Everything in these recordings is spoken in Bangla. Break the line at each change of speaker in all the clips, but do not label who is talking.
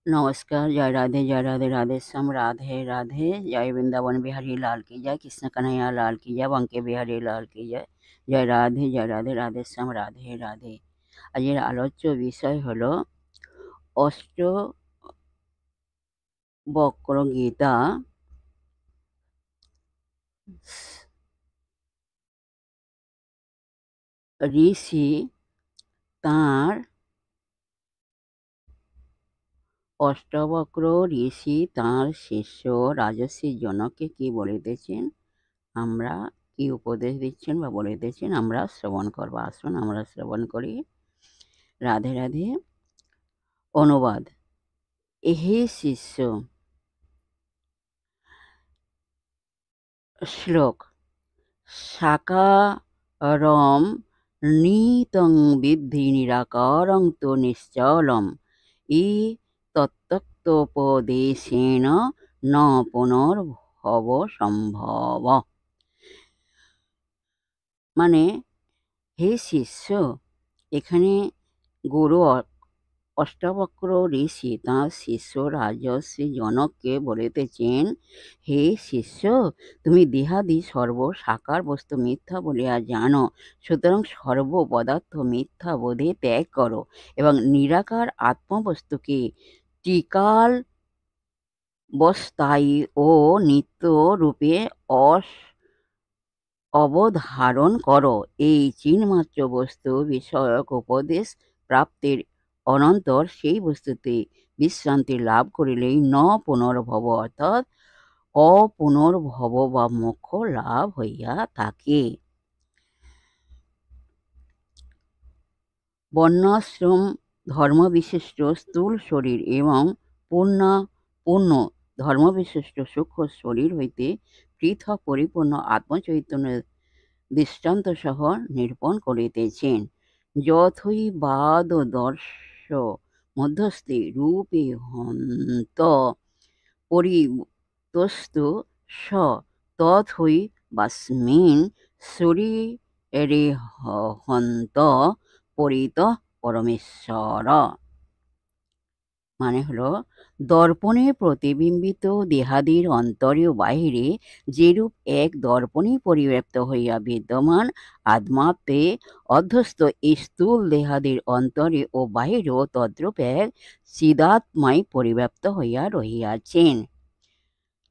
नमस्कार, जय राधे राधे श्याम, राधे राधे। जय वृंदावन बिहारी लाल की जय, कृष्ण कन्हैया लाल की जय, बंके बिहारी लाल की जय। जय राधे राधे श्याम, राधे राधे। আজকের আলোচ্য বিষয় হলো অষ্টবক্র গীতা ঋষি তাঁর অষ্টবক্র ঋষি তাঁর শিষ্য রাজর্ষি জনককে কি বলিতেছেন, আমরা কি উপদেশ দিচ্ছেন বা বলিতেছেন, আমরা শ্রবণ করব। আসুন আমরা শ্রবণ করি। রাধে রাধে। অনুবাদ। হে শিষ্য, শ্লোক। সাকারম নিতং বিদ্ধি নিরাকারং তো নিশ্চলম ই তত্ত্বোপদেশেন ন পুনর্ভব সম্ভব। মানে, হে শিষ্য, এখানে গুরু অষ্টাবক্র ঋষি তাঁর শিষ্য রাজর্ষি জনককে বলিতেছেন, হে শিষ্য, তুমি দেহাদি সর্ব সাকার বস্তু মিথ্যা বলিয়া জানো, সুতরাং সর্ব পদার্থ মিথ্যা বোধে ত্যাগ করো এবং নিরাকার আত্মবস্তুকে ত্রিকাল বস্থায়ী ও নিত্য রূপে অবধারণ করো। এই চিন্মাত্র বস্তু বিষয়ক উপদেশ প্রাপ্তির অনন্তর সেই বস্তুতে বিশ্রান্তি লাভ করিলেই ন পুনর্ভব অর্থাৎ অপুনর্ভব বা মোক্ষ লাভ হইয়া থাকে। বর্ণাশ্রম ধর্মবিশিষ্ট স্থূল শরীর এবং পূর্ণ ধর্মবিশিষ্ট সূক্ষ্ম শরীর হইতে পৃথক পরিপূর্ণ আত্মচৈতন্যের দৃষ্টান্তসহ নিরূপণ করিতেছেন। যথৈবাদর্শ মধ্যস্থে রূপে হন্ত পরিতস্তু স তথৈবাস্মিন শরীরে হন্ত পরিত পরমেশ্বর। মানে হলো, দর্পণে প্রতিবিম্বিত দেহাদির অন্তরে ও বাহিরে যেরূপ এক দর্পণে পরিব্যাপ্ত হইয়া বিদ্যমান আত্মাতে অধ্যস্ত এই স্থূল দেহাদির অন্তরে ও বাহিরেও তদ্রূপ এক চিদাত্মায় পরিব্যাপ্ত হইয়া রহিয়াছেন।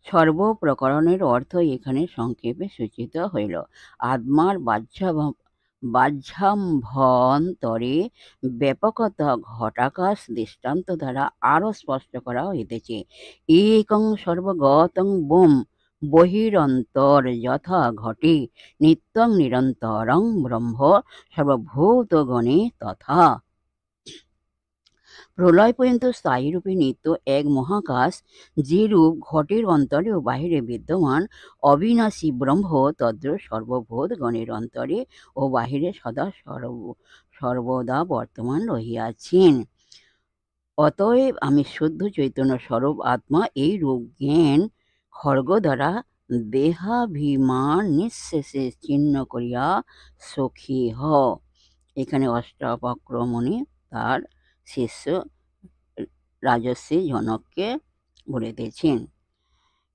সর্বপ্রকরণের অর্থ এখানে সংক্ষেপে সূচিত হইল। আত্মার বাহ্যাভ্যন্তরে ব্যাপকতা ঘটাকাশ দৃষ্টান্ত দ্বারা আরও স্পষ্ট করা হইতেছে। একং সর্বগতং বোম বহিরন্তর যথা ঘটে নিত্যং নিরন্তরং ব্রহ্ম সর্বভূতগণে তথা। প্রলয় পর্যন্ত স্থায়ীরূপে নিত্য এক মহাকাশ যেরূপ ঘটের অন্তরে ও বাহিরে বিদ্যমান অবিনাশী ব্রহ্ম তদ্রূপ সর্বভূতগণের অন্তরে ও বাহিরে সদা সর্বদা বর্তমান রহিয়াছেন। অতএব আমি শুদ্ধ চৈতন্য স্বরূপ আত্মা এই রূপ জ্ঞান খড়গ দ্বারা দেহাভিমান নিঃশেষে ছিন্ন করিয়া সখী হ। এখানে অষ্টাবক্র মুনি তার শিষ্য রাজর্ষি জনককে বলিতেছেন।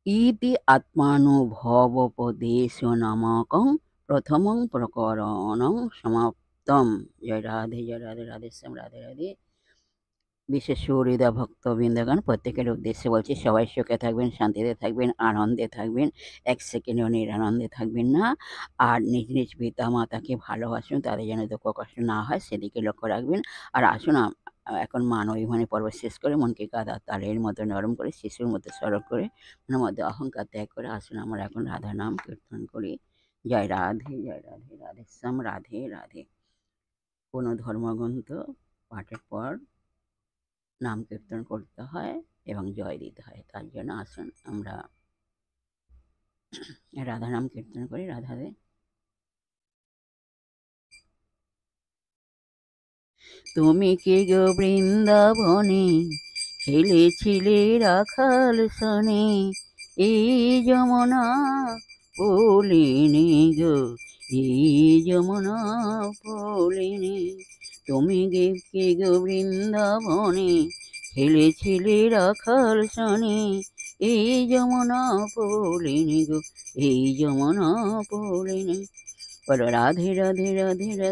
ইতি আত্মানুভবোপদেশ নামকং প্রথমং প্রকরণং সমাপ্তম। জয় রাধে রাধে শ্যাম, রাধে রাধে। বিশেষ হৃদয় ভক্তবৃন্দগণ, প্রত্যেকের উদ্দেশ্যে বলছি, সবাই সুখে থাকবেন, শান্তিতে থাকবেন, আনন্দে থাকবেন, এক সেকেন্ডও নিরানন্দে থাকবেন না। আর নিজ নিজ পিতা মাতাকে ভালোবাসুন, তাদের যেন দুঃখ কষ্ট না হয় সেদিকে লক্ষ্য রাখবেন। আর আসুন, এখন মান অভিমানী পর্ব শেষ করে মনকে কাদা তালের মতো নরম করে, শিশুর মতো সরল করে, মনের মধ্যে অহংকার ত্যাগ করে আসুন আমরা এখন রাধা নাম কীর্তন করি। জয় রাধে রাধে শ্যাম, রাধে রাধে। কোনো ধর্মগ্রন্থ পাঠের পর নাম কীর্তন করতে হয় এবং জয় দিতে হয়। তার জন্য আসুন আমরা রাধা নাম কীর্তন করি। রাধারে। তুমি কে গো বৃন্দাবনে খেলেছিলে রাখাল সনে, এই যমুনা পলিনে গো, এই যমুনা পলিনে। তুমি কে গো বৃন্দাবনে ছেলে ছেলে রাখাল শানে, এই যমুনা পড়িনি গো, এই যমুনা পড়িনি। বলো রাধে রাধে রাধে রাধে।